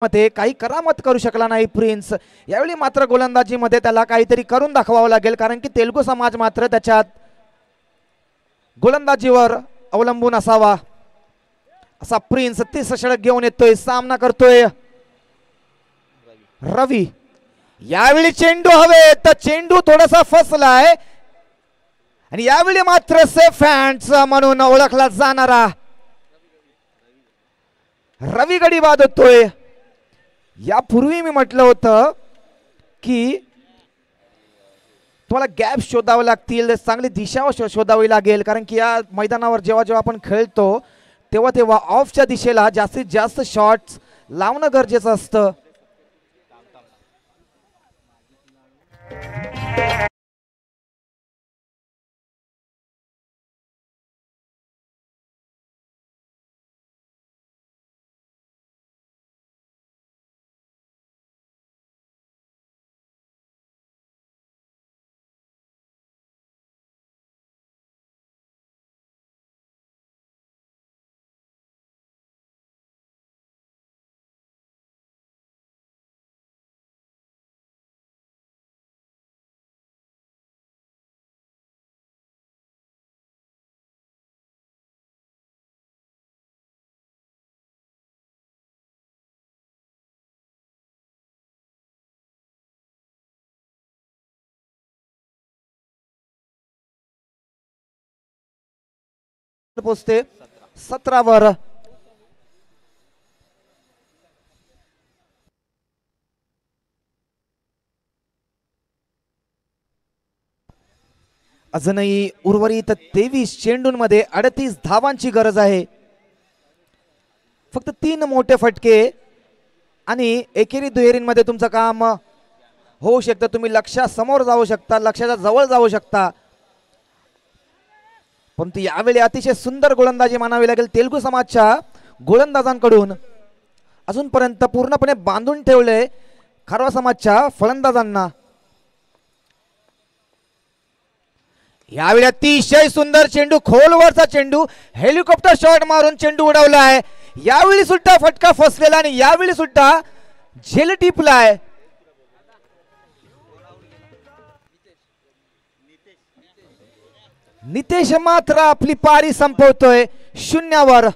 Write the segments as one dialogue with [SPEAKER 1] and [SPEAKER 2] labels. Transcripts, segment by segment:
[SPEAKER 1] मध्ये काही करामत करू शकला नाही प्रिन्स। यावेळी मात्र गोलंदाजीमध्ये त्याला काहीतरी करून दाखवावं लागेल, कारण की तेलुगू समाज मात्र त्याच्यात गोलंदाजीवर अवलंबून असावा। असा प्रिन्स 30 षटक घेऊन येतोय, सामना करतोय रवी। यावेळी चेंडू हवे तर चेंडू थोडासा फसलाय आणि यावेळी मात्र सेफ हँड्स म्हणून ओळखला जाणारा रवी गडी बाद होतोय। यापूर्वी मी म्हटलं होतं की तुम्हाला गॅप शोधावे लागतील, चांगली दिशा शोधावी लागेल, कारण की या मैदानावर जेव्हा जेव्हा आपण खेळतो तेव्हा तेव्हा ऑफच्या दिशेला जास्तीत जास्त शॉट्स लावणं गरजेचं असतं। पोचते 17 वर। अजूनही उर्वरित 23 चेंडूंमध्ये 38 धावांची गरज आहे। फक्त 3 मोठे फटके आणि एकेरी दुहेरींमध्ये तुमचं काम होऊ शकतं। तुम्ही लक्ष्यासमोर जाऊ शकता, लक्ष्याच्या जवळ जाऊ शकता, परंतु यावेळी अतिशय सुंदर गोलंदाजी मानावी लागेल तेलुगू समाजच्या गोलंदाजांकडून। अजूनपर्यंत पूर्णपणे बांधून ठेवले खारवा समाजच्या फलंदाजांना। यावेळी अतिशय सुंदर चेंडू, खोलवरचा चेंडू, हेलिकॉप्टर शॉट मारून चेंडू उडवला आहे। यावेळी सुद्धा फटका फसलेला आणि यावेळी सुद्धा झेल टिपलाय। नितेश मात्र आपली पारी संपवतोय 0 वर।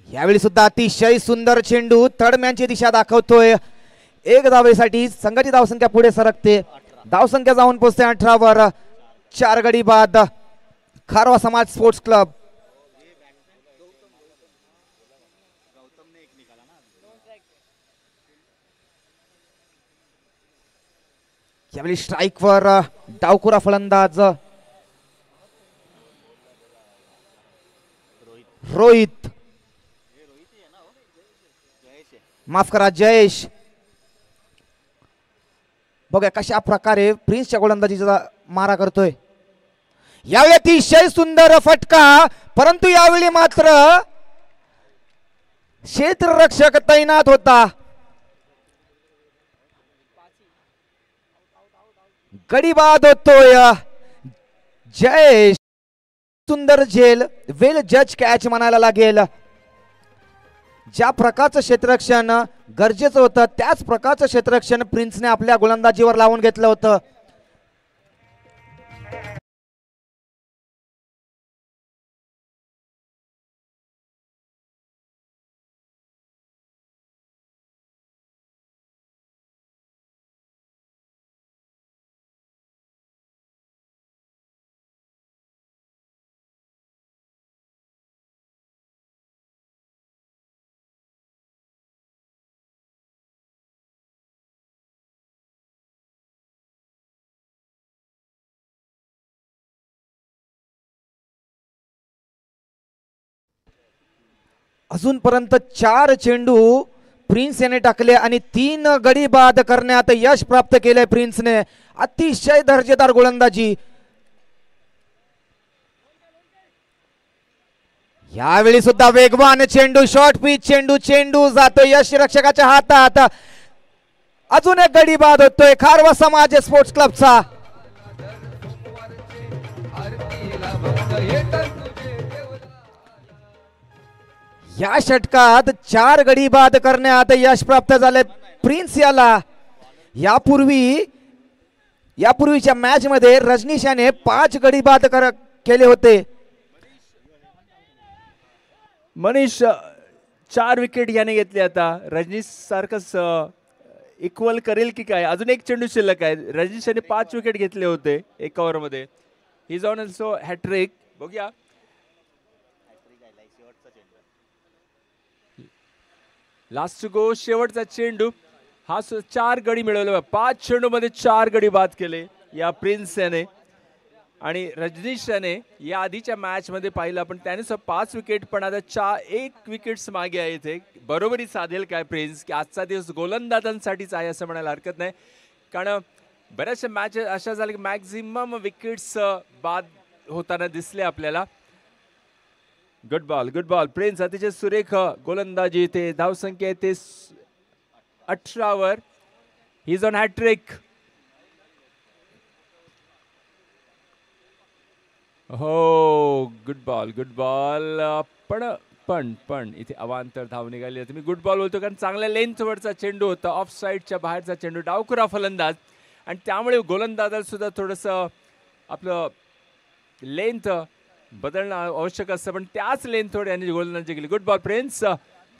[SPEAKER 1] यावेळी सुद्धा अतिशय सुंदर चेंडू तडम्यांची दिशा दाखवतोय। एक धावेसाठी संघाची धावसंख्या पुढे सरकते, धावसंख्या जाऊन पोहोचते 18 वर। 4 गडी बाद खारवा समाज स्पोर्ट्स क्लब। यावेळी स्ट्राइक वर डावखुरा फलंदाज रोहित, माफ करा जयेश। बघा कशा प्रकारे प्रिन्सच्या गोलंदाजीचा मारा करतोय। यावेळी अतिशय सुंदर फटका, परंतु यावेळी मात्र क्षेत्ररक्षक तैनात होता। गडी बाद होतोय जयेश। सुंदर झेल, वेल जज कॅच म्हणायला लागेल। ज्या प्रकारचं क्षेत्ररक्षण गरजेचं होतं त्याच प्रकारचं क्षेत्ररक्षण प्रिन्सने आपल्या गोलंदाजीवर लावून घेतलं होतं। अजूनपर्यंत 4 चेंडू प्रिन्स याने टाकले आणि 3 गडी बाद करण्यात यश प्राप्त केले प्रिन्सने। अतिशय दर्जेदार गोलंदाजी। यावेळी सुद्धा वेगवान चेंडू, शॉर्ट पिच चेंडू, चेंडू जातो यश रक्षकाच्या हातात। अजून एक गडी बाद होतोय खारवा समाज स्पोर्ट्स क्लबचा। या षटकात 4 गडी बाद करण्यात यश प्राप्त झाले प्रिन्स याला। यापूर्वीच्या मॅच मध्ये रजनीश याने 5 गडी बाद केले होते।
[SPEAKER 2] मनीष 4 विकेट याने घेतले। आता रजनीश सारखंच इक्वल करेल की काय? अजून एक चेंडू शिल्लक आहे। रजनीश याने 5 विकेट घेतले होते एका ओव्हर मध्ये। He is on also hat trick. बघूया लास्ट गो, शेवटचा चेंडू। हा 4 गडी मिळवले। 5 चेंडू मध्ये 4 गडी बाद केले या प्रिन्स याने। आणि रजनीश याने या आधीच्या मॅच मध्ये पाहिलं आपण, त्याने 5 विकेट, पण आता 1 विकेट्स मागे आहे इथे। बरोबरी साधेल काय प्रिन्स की आजचा दिवस गोलंदाजांसाठीच आहे असं म्हणायला हरकत नाही, कारण बऱ्याचशा मॅचेस अशा झाल्या की मॅक्झिमम विकेट्स बाद होताना दिसले आपल्याला। गुड बॉल प्रिन्स, अतिशय सुरेख गोलंदाजी। इथे धावसंख्या येते 18 वर। He is on hat trick. हो गुड बॉल पण इथे अवांतर धाव निघाली। मी गुड बॉल बोलतो कारण चांगल्या लेंथ वरचा चेंडू होता, ऑफ साइडच्या बाहेरचा चेंडू, डावखुरा फलंदाज, आणि त्यामुळे गोलंदाजाला सुद्धा थोडंसं आपलं लेंथ बदलणं आवश्यक असतं, पण त्याच लेंथवर यांनी गोलंदाजी केली। गुड बॉल प्रिन्स,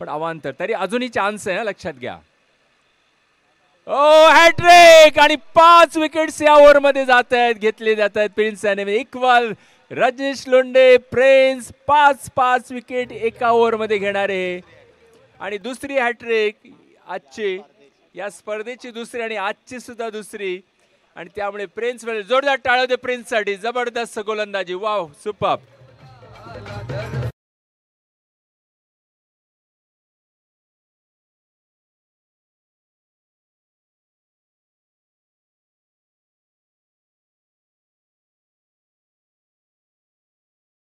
[SPEAKER 2] पण अवांतर, तरी अजूनही चान्स आहे लक्षात घ्या। ओ हॅट्रिक आणि 5 विकेट्स या ओव्हर मध्ये घेतले जात आहेत प्रिन्स याने। Equal Rajneesh Londhe, Prince 5 wicket एका ओव्हर मध्ये घेणारे, आणि दुसरी हॅट्रिक आजची, या स्पर्धेची दुसरी आणि आजची सुद्धा दुसरी, आणि त्यामुळे प्रिन्स जोरदार टाळ्या दे प्रिन्स साठी। जबरदस्त गोलंदाजी, वाव, सुपर्ब।